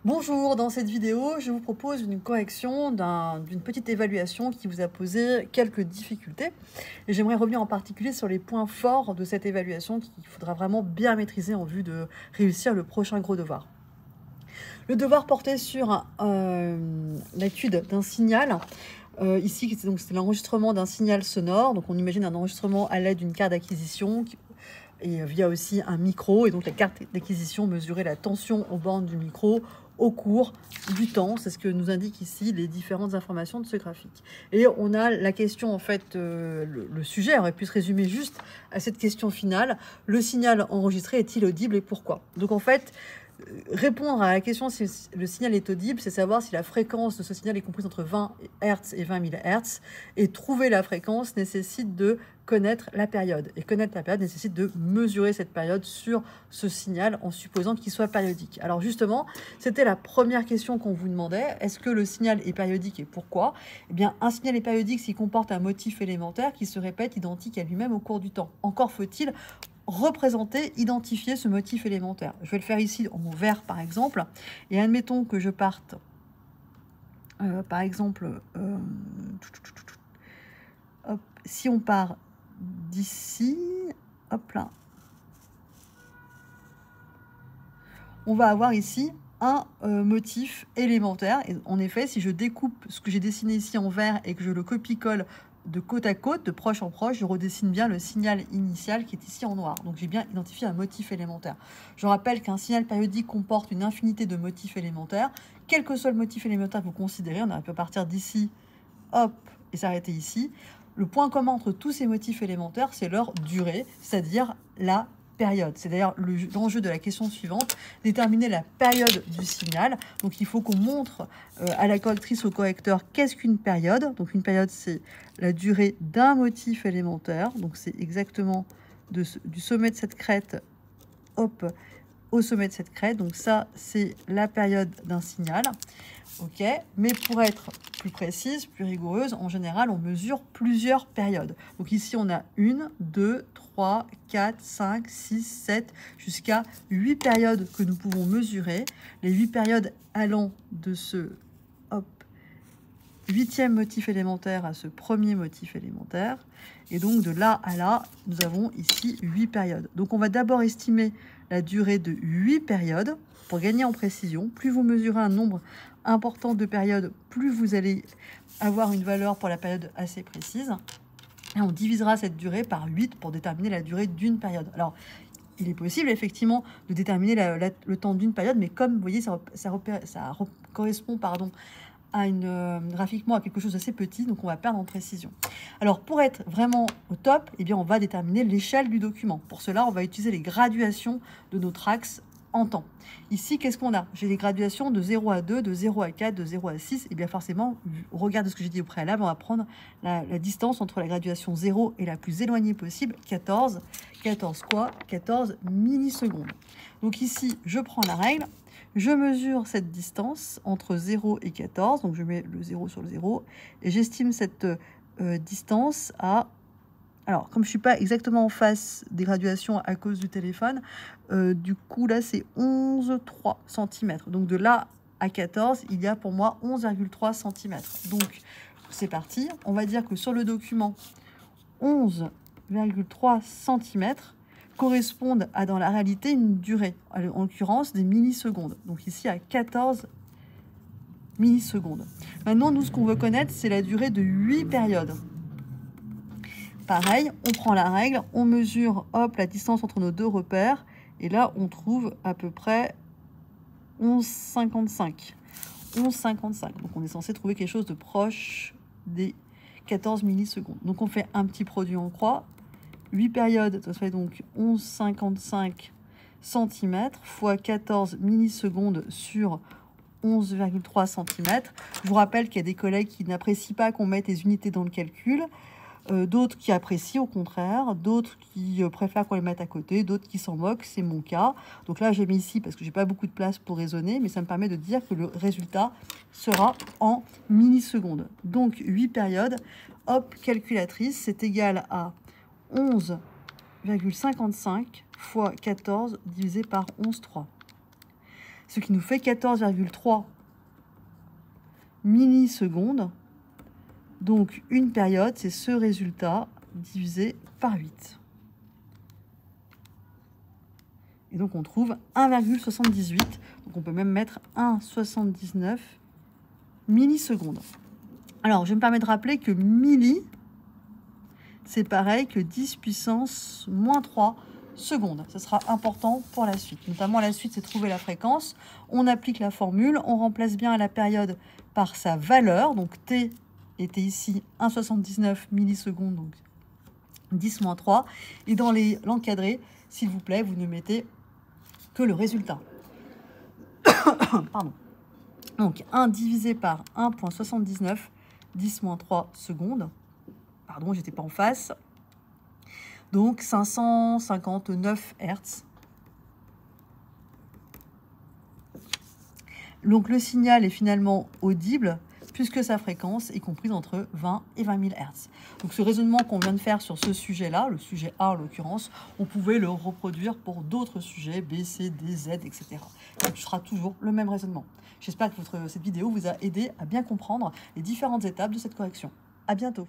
Bonjour, dans cette vidéo, je vous propose une correction d'une petite évaluation qui vous a posé quelques difficultés. Et j'aimerais revenir en particulier sur les points forts de cette évaluation qu'il faudra vraiment bien maîtriser en vue de réussir le prochain gros devoir. Le devoir portait sur l'étude d'un signal. Ici, c'est l'enregistrement d'un signal sonore. Donc on imagine un enregistrement à l'aide d'une carte d'acquisition et via aussi un micro. Et donc la carte d'acquisition mesurait la tension aux bornes du micro au cours du temps. C'est ce que nous indiquent ici les différentes informations de ce graphique. Et on a la question, en fait, le sujet aurait pu se résumer juste à cette question finale. Le signal enregistré est-il audible et pourquoi? Donc en fait, répondre à la question si le signal est audible, c'est savoir si la fréquence de ce signal est comprise entre 20 Hz et 20 000 Hz. Et trouver la fréquence nécessite de connaître la période. Et connaître la période nécessite de mesurer cette période sur ce signal en supposant qu'il soit périodique. Alors justement, c'était la première question qu'on vous demandait. Est-ce que le signal est périodique et pourquoi? Eh bien, un signal est périodique s'il comporte un motif élémentaire qui se répète identique à lui-même au cours du temps. Encore faut-il représenter, identifier ce motif élémentaire. Je vais le faire ici en vert par exemple, et admettons que je parte par exemple, hop, si on part d'ici, hop là, on va avoir ici un motif élémentaire. Et en effet, si je découpe ce que j'ai dessiné ici en vert et que je le copie-colle de côte à côte, de proche en proche, je redessine bien le signal initial qui est ici en noir. Donc j'ai bien identifié un motif élémentaire. Je rappelle qu'un signal périodique comporte une infinité de motifs élémentaires. Quel que soit le motif élémentaire que vous considérez, on peut partir d'ici, hop, et s'arrêter ici. Le point commun entre tous ces motifs élémentaires, c'est leur durée, c'est-à-dire la période. C'est d'ailleurs l'enjeu de la question suivante, déterminer la période du signal. Donc il faut qu'on montre à la correctrice, au correcteur, qu'est-ce qu'une période. Donc une période, c'est la durée d'un motif élémentaire. Donc c'est exactement du sommet de cette crête, hop, au sommet de cette crête. Donc ça, c'est la période d'un signal. Ok, mais pour être plus précise, plus rigoureuse, en général, on mesure plusieurs périodes. Donc ici, on a 1, 2, 3, 4, 5, 6, 7, jusqu'à 8 périodes que nous pouvons mesurer. Les 8 périodes allant de ce huitième motif élémentaire à ce premier motif élémentaire. Et donc de là à là, nous avons ici 8 périodes. Donc on va d'abord estimer la durée de 8 périodes pour gagner en précision. Plus vous mesurez un nombre important de périodes, plus vous allez avoir une valeur pour la période assez précise. Et on divisera cette durée par 8 pour déterminer la durée d'une période. Alors, il est possible effectivement de déterminer le temps d'une période, mais comme vous voyez, ça correspond graphiquement à quelque chose d'assez petit, donc on va perdre en précision. Alors pour être vraiment au top, eh bien on va déterminer l'échelle du document. Pour cela, on va utiliser les graduations de notre axe en temps. Ici, qu'est-ce qu'on a? J'ai les graduations de 0 à 2, de 0 à 4, de 0 à 6. Et bien forcément, au regard de ce que j'ai dit au préalable, on va prendre la distance entre la graduation 0 et la plus éloignée possible, 14. 14 quoi? 14 millisecondes. Donc ici, je prends la règle. Je mesure cette distance entre 0 et 14, donc je mets le 0 sur le 0, et j'estime cette distance à... Alors, comme je ne suis pas exactement en face des graduations à cause du téléphone, du coup, là, c'est 11,3 cm. Donc, de là à 14, il y a pour moi 11,3 cm. Donc, c'est parti. On va dire que sur le document, 11,3 cm correspondent à, dans la réalité, une durée, en l'occurrence des millisecondes. Donc ici, à 14 millisecondes. Maintenant, nous, ce qu'on veut connaître, c'est la durée de 8 périodes. Pareil, on prend la règle, on mesure, hop, la distance entre nos deux repères, et là, on trouve à peu près 11,55. 11,55. Donc, on est censé trouver quelque chose de proche des 14 millisecondes. Donc, on fait un petit produit en croix. 8 périodes, ça fait donc 11,55 cm fois 14 millisecondes sur 11,3 cm. Je vous rappelle qu'il y a des collègues qui n'apprécient pas qu'on mette les unités dans le calcul, d'autres qui apprécient au contraire, d'autres qui préfèrent qu'on les mette à côté, d'autres qui s'en moquent, c'est mon cas. Donc là, j'ai mis ici parce que j'ai pas beaucoup de place pour raisonner, mais ça me permet de dire que le résultat sera en millisecondes. Donc 8 périodes, hop, calculatrice, c'est égal à 11,55 fois 14 divisé par 11,3. ce qui nous fait 14,3 millisecondes. Donc, une période, c'est ce résultat divisé par 8. Et donc, on trouve 1,78. Donc, on peut même mettre 1,79 millisecondes. Alors, je vais me permettre de rappeler que milli, c'est pareil que 10 puissance moins 3 secondes. Ce sera important pour la suite. Notamment, la suite, c'est trouver la fréquence. On applique la formule, on remplace bien la période par sa valeur. Donc, T était ici 1,79 millisecondes, donc 10 moins 3. Et dans l'encadré, s'il vous plaît, vous ne mettez que le résultat. Pardon. Donc, 1 divisé par 1,79, 10 moins 3 secondes. Pardon, j'étais pas en face. Donc, 559 Hz. Donc, le signal est finalement audible puisque sa fréquence est comprise entre 20 et 20 000 Hz. Donc, ce raisonnement qu'on vient de faire sur ce sujet-là, le sujet A en l'occurrence, on pouvait le reproduire pour d'autres sujets, B, C, D, Z, etc. Donc, ce sera toujours le même raisonnement. J'espère que cette vidéo vous a aidé à bien comprendre les différentes étapes de cette correction. À bientôt.